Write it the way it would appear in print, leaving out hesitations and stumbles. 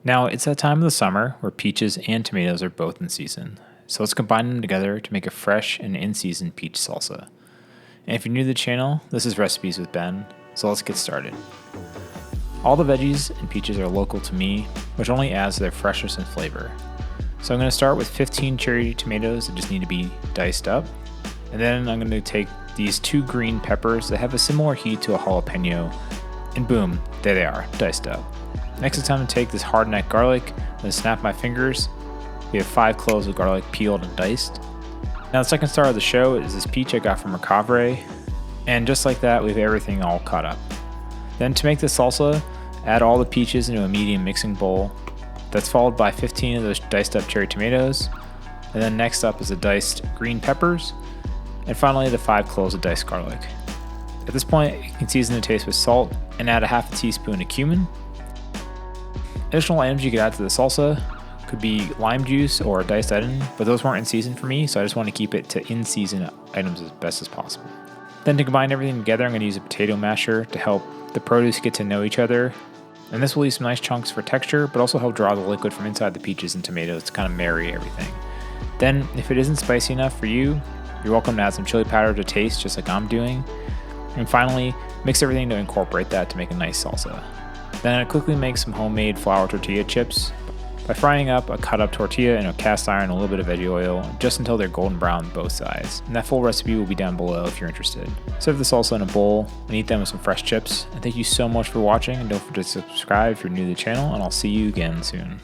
Now, it's that time of the summer where peaches and tomatoes are both in season, so let's combine them together to make a fresh and in-season peach salsa. And if you're new to the channel, this is Recipes with Ben, so let's get started. All the veggies and peaches are local to me, which only adds to their freshness and flavor. So I'm going to start with 15 cherry tomatoes that just need to be diced up, and then I'm going to take these 2 green peppers that have a similar heat to a jalapeno, and boom, there they are, diced up. Next it's time to take this hard neck garlic, and snap my fingers. We have 5 cloves of garlic peeled and diced. Now the second star of the show is this peach I got from Mercavre, and just like that we have everything all cut up. Then to make the salsa, add all the peaches into a medium mixing bowl. That's followed by 15 of those diced up cherry tomatoes, and then next up is the diced green peppers, and finally the 5 cloves of diced garlic. At this point, you can season the taste with salt and add a half a teaspoon of cumin. Additional items you could add to the salsa could be lime juice or diced onion, but those weren't in season for me, so I just want to keep it to in-season items as best as possible. Then to combine everything together, I'm going to use a potato masher to help the produce get to know each other. And this will leave some nice chunks for texture, but also help draw the liquid from inside the peaches and tomatoes to kind of marry everything. Then, if it isn't spicy enough for you, you're welcome to add some chili powder to taste, just like I'm doing. And finally, mix everything to incorporate that to make a nice salsa. Then I quickly make some homemade flour tortilla chips by frying up a cut up tortilla in a cast iron and a little bit of veggie oil just until they're golden brown on both sides. And that full recipe will be down below if you're interested. Serve the salsa in a bowl and eat them with some fresh chips. And thank you so much for watching, and don't forget to subscribe if you're new to the channel, and I'll see you again soon.